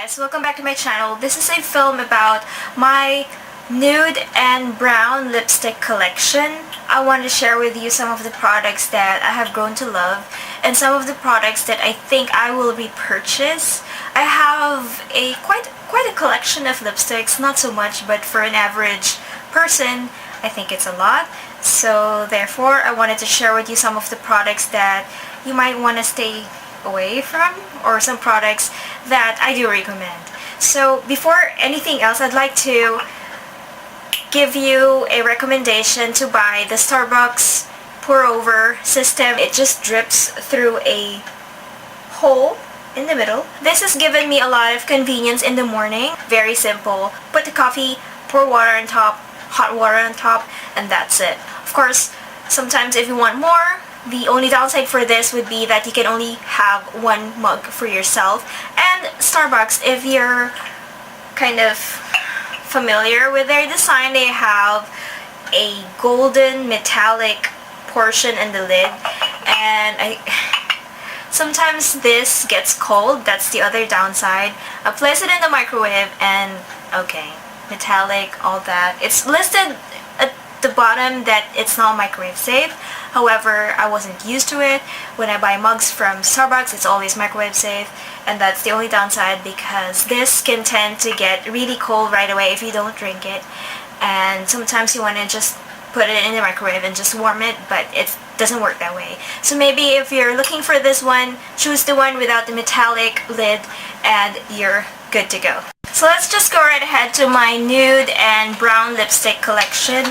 guys, welcome back to my channel. This is a film about my nude and brown lipstick collection. I want to share with you some of the products that I have grown to love and some of the products that I think I will repurchase. I have a quite a collection of lipsticks, not so much, but for an average person, I think it's a lot. So therefore, I wanted to share with you some of the products that you might want to stay away from, or some products that I do recommend. So before anything else, I'd like to give you a recommendation to buy the Starbucks pour over system. It just drips through a hole in the middle. This has given me a lot of convenience in the morning. Very simple. Put the coffee, pour water on top, hot water on top, and that's it. Of course, sometimes if you want more, the only downside for this would be that you can only have one mug for yourself. And Starbucks, if you're kind of familiar with their design, they have a golden metallic portion in the lid. And sometimes this gets cold. That's the other downside. I place it in the microwave and okay, metallic, all that. It's listed at the bottom that it's not microwave safe. However, I wasn't used to it. When I buy mugs from Starbucks, it's always microwave safe, and that's the only downside because this can tend to get really cold right away if you don't drink it. And sometimes you want to just put it in the microwave and just warm it, but it doesn't work that way. So maybe if you're looking for this one, choose the one without the metallic lid and you're good to go. So let's just go right ahead to my nude and brown lipstick collection.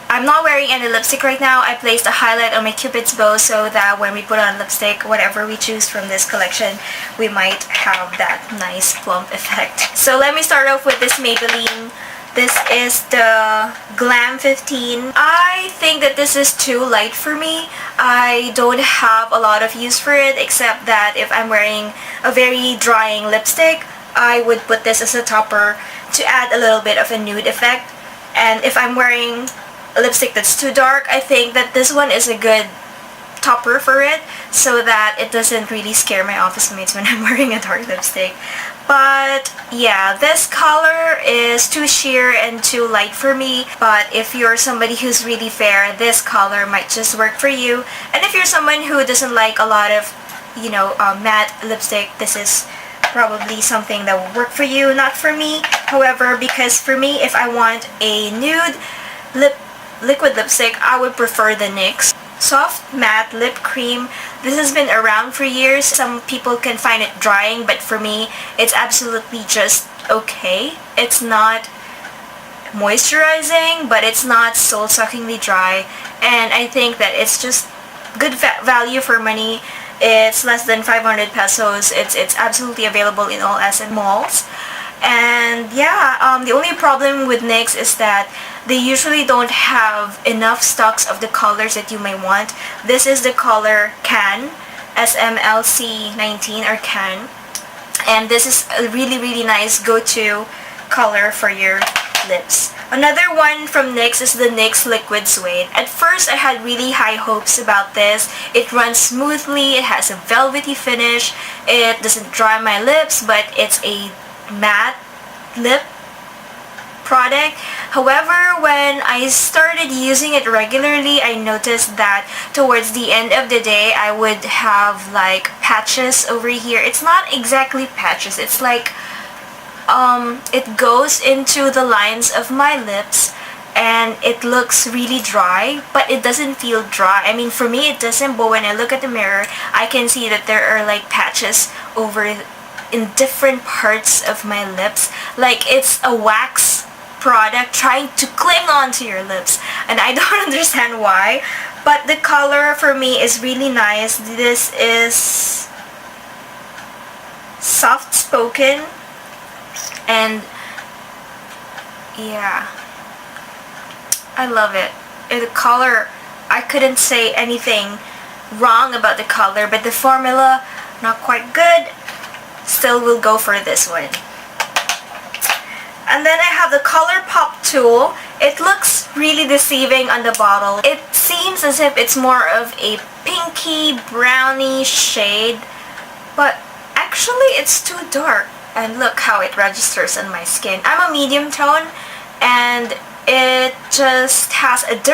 I'm not wearing any lipstick right now. I placed a highlight on my Cupid's bow so that when we put on lipstick, whatever we choose from this collection, we might have that nice plump effect. So let me start off with this Maybelline. This is the Glam 15. I think that this is too light for me. I don't have a lot of use for it except that if I'm wearing a very drying lipstick, I would put this as a topper to add a little bit of a nude effect. And if I'm wearing a lipstick that's too dark, I think that this one is a good topper for it so that it doesn't really scare my office mates when I'm wearing a dark lipstick. But yeah, this color is too sheer and too light for me, but if you're somebody who's really fair, this color might just work for you. And if you're someone who doesn't like a lot of, matte lipstick, this is probably something that will work for you, not for me. However, because for me, if I want a nude liquid lipstick, I would prefer the NYX Soft Matte Lip Cream. This has been around for years. Some people can find it drying, but for me, it's absolutely just okay. It's not moisturizing, but it's not soul-suckingly dry, and I think that it's just good value for money. It's less than 500 pesos. It's absolutely available in all SM malls. And yeah, the only problem with NYX is that they usually don't have enough stocks of the colors that you may want. This is the color Can, SMLC 19 or Can. And this is a really nice go-to color for your lips. Another one from NYX is the NYX Liquid Suede. At first, I had really high hopes about this. It runs smoothly, it has a velvety finish, it doesn't dry my lips, but it's a matte lip product. However, when I started using it regularly, I noticed that towards the end of the day, I would have like patches over here. It's not exactly patches, it's like it goes into the lines of my lips and it looks really dry, but it doesn't feel dry. I mean, for me it doesn't, but when I look at the mirror, I can see that there are like patches over in different parts of my lips, like it's a wax product trying to cling on to your lips, and I don't understand why, but the color for me is really nice. This is soft spoken, and yeah, I love it. The color, I couldn't say anything wrong about the color, but the formula, not quite good. Still will go for this one. And then I have the Colourpop Tool. It looks really deceiving on the bottle. It seems as if it's more of a pinky brownie shade, but actually it's too dark. and look how it registers on my skin. I'm a medium tone, and it just has it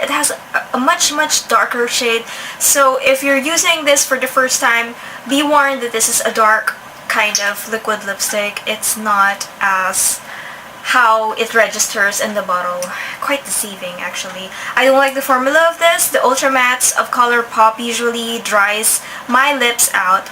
has a much darker shade. So if you're using this for the first time, be warned that this is a dark kind of liquid lipstick. It's not as how it registers in the bottle. Quite deceiving, actually. I don't like the formula of this. The Ultra Mattes of Colourpop usually dries my lips out.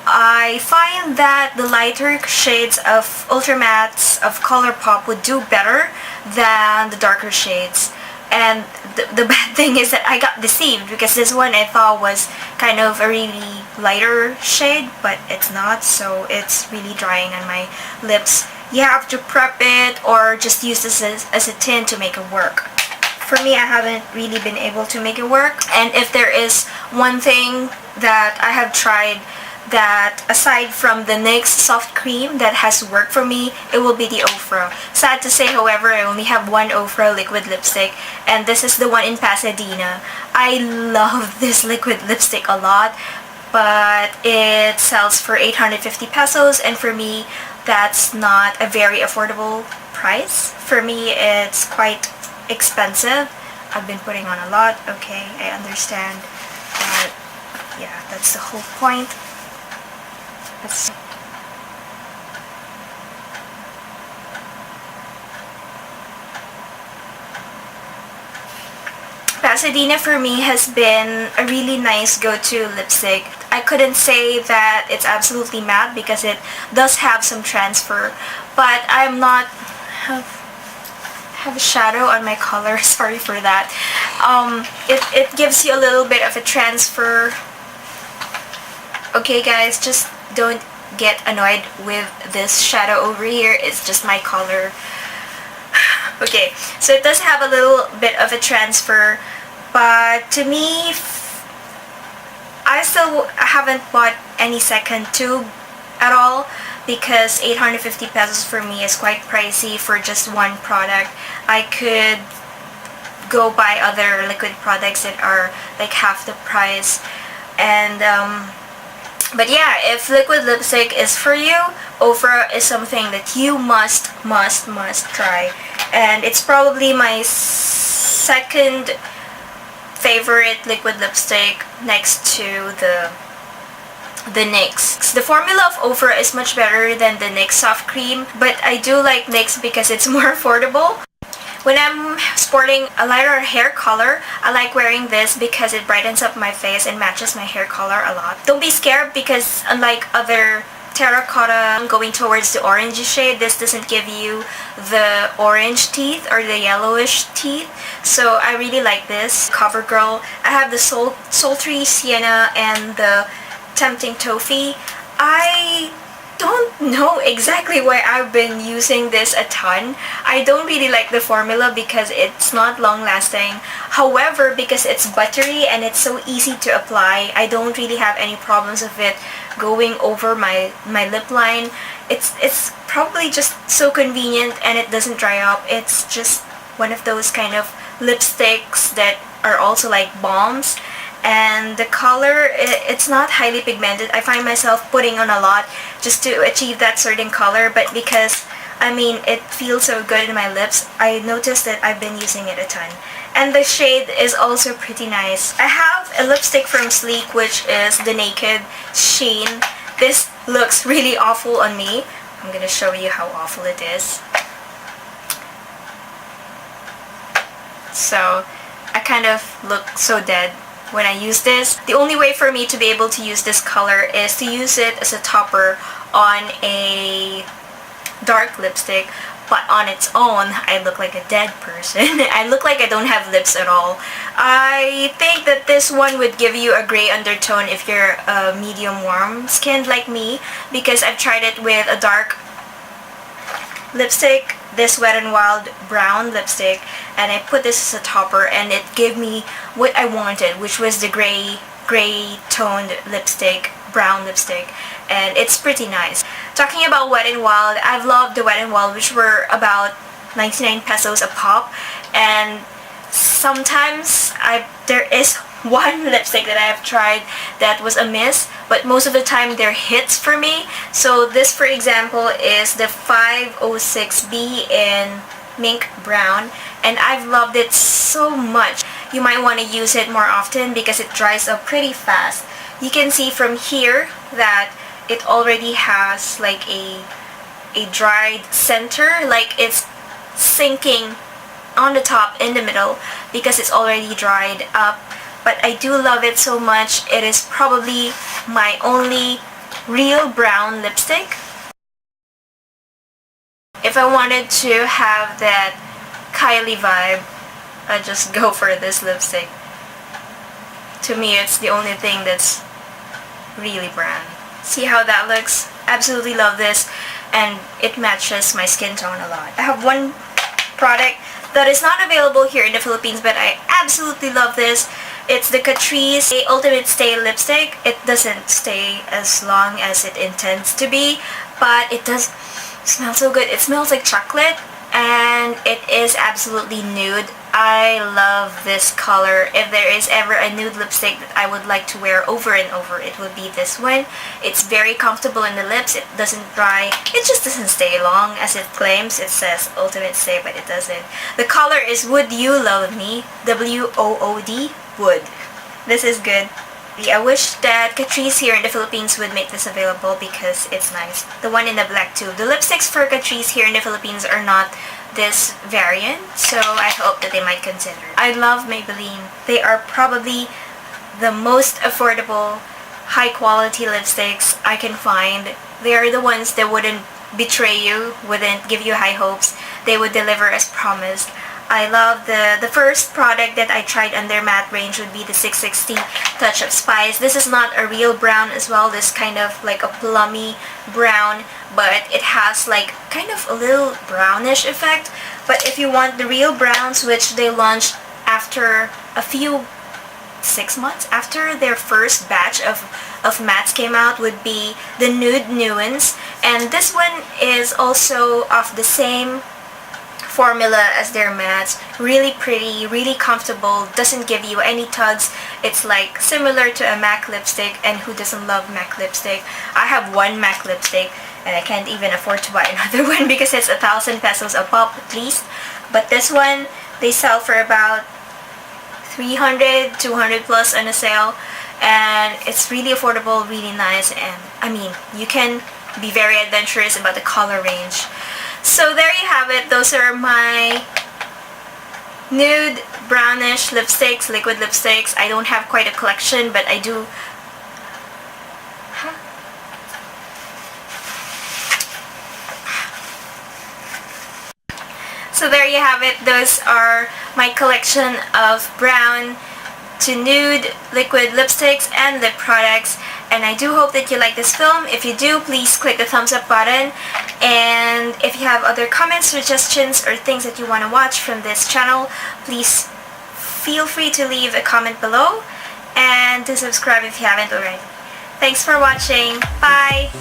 I find that the lighter shades of Ultra Mattes of Colourpop would do better than the darker shades. And the bad thing is that I got deceived, because this one I thought was kind of a really lighter shade, but it's not, so it's really drying on my lips. You have to prep it or just use this as a tint to make it work. For me, I haven't really been able to make it work. And if there is one thing that I have tried that, aside from the NYX soft cream, that has worked for me, it will be the Ofra. Sad to say, however, I only have one Ofra liquid lipstick, and this is the one in Pasadena. I love this liquid lipstick a lot, but it sells for 850 pesos, and for me, that's not a very affordable price. For me, it's quite expensive. I've been putting on a lot, okay, I understand, but yeah, that's the whole point. Pasadena for me has been a really nice go-to lipstick. I couldn't say that it's absolutely matte because it does have some transfer, but I'm not have a shadow on my color. Sorry for that. It gives you a little bit of a transfer. Okay guys, just don't get annoyed with this shadow over here. It's just my color. Okay, so it does have a little bit of a transfer, but to me, I still haven't bought any second tube at all, because 850 pesos for me is quite pricey for just one product. I could go buy other liquid products that are like half the price. And but yeah, if liquid lipstick is for you, Ofra is something that you must try. And it's probably my second favorite liquid lipstick next to the NYX. The formula of Ofra is much better than the NYX soft cream, but I do like NYX because it's more affordable. When I'm sporting a lighter hair color, I like wearing this because it brightens up my face and matches my hair color a lot. Don't be scared, because unlike other terracotta going towards the orangey shade, this doesn't give you the orange teeth or the yellowish teeth. So I really like this. Covergirl. I have the Sultry, Sienna, and the Tempting Toffee. I don't know exactly why I've been using this a ton. I don't really like the formula because it's not long lasting. However, because it's buttery and it's so easy to apply, I don't really have any problems with it going over my lip line. It's probably just so convenient, and it doesn't dry up. It's just one of those kind of lipsticks that are also like balms. And the color, it's not highly pigmented. I find myself putting on a lot just to achieve that certain color, but because, I mean, it feels so good in my lips, I noticed that I've been using it a ton. And the shade is also pretty nice. I have a lipstick from Sleek, which is the Naked Sheen. This looks really awful on me. I'm gonna show you how awful it is. So, I kind of look so dead when I use this. The only way for me to be able to use this color is to use it as a topper on a dark lipstick, but on its own, I look like a dead person. I look like I don't have lips at all. I think that this one would give you a gray undertone if you're a medium warm skinned like me, because I've tried it with a dark lipstick, this Wet n Wild brown lipstick, and I put this as a topper, and it gave me what I wanted, which was the gray toned lipstick, brown lipstick, and it's pretty nice. Talking about Wet n Wild, I've loved the Wet n Wild, which were about 99 pesos a pop, and sometimes there is one lipstick that I have tried that was a miss, but most of the time they're hits for me. So this, for example, is the 506B in Mink Brown, and I've loved it so much. You might want to use it more often because it dries up pretty fast. You can see from here that it already has like a dried center, like it's sinking on the top in the middle because it's already dried up. But I do love it so much. It is probably my only real brown lipstick. If I wanted to have that Kylie vibe, I'd just go for this lipstick. To me, it's the only thing that's really brown. See how that looks? Absolutely love this, and it matches my skin tone a lot. I have one product that is not available here in the Philippines, but I absolutely love this. It's the Catrice Ultimate Stay Lipstick. It doesn't stay as long as it intends to be, but it does smell so good. It smells like chocolate, and it is absolutely nude. I love this color. If there is ever a nude lipstick that I would like to wear over and over, it would be this one. It's very comfortable in the lips. It doesn't dry. It just doesn't stay long as it claims. It says Ultimate Stay, but it doesn't. The color is Would You Love Me? WOOD. Would. This is good. I wish that Catrice here in the Philippines would make this available because it's nice. The one in the black too. The lipsticks for Catrice here in the Philippines are not this variant, so I hope that they might consider. I love Maybelline. They are probably the most affordable, high quality lipsticks I can find. They are the ones that wouldn't betray you, wouldn't give you high hopes. They would deliver as promised. I love the first product that I tried on their matte range would be the 660 Touch of Spice. This is not a real brown as well. This kind of like a plummy brown, but it has like kind of a little brownish effect. But if you want the real browns, which they launched after 6 months after their first batch of mattes came out, would be the Nude Nuance. And this one is also of the same formula as their mattes. Really pretty, really comfortable, doesn't give you any tugs. It's like similar to a MAC lipstick, and who doesn't love MAC lipstick? I have one MAC lipstick and I can't even afford to buy another one because it's 1,000 pesos a pop at least. But this one, they sell for about 300, 200 plus on a sale, and it's really affordable, really nice, and I mean, you can be very adventurous about the color range. So there you have it. Those are my nude brownish lipsticks, liquid lipsticks. I don't have quite a collection, but I do. So there you have it. Those are my collection of brown to nude liquid lipsticks and lip products, and I do hope that you like this film. If you do, please click the thumbs up button, and if you have other comments, suggestions, or things that you want to watch from this channel, please feel free to leave a comment below, and to subscribe if you haven't already. Thanks for watching. Bye!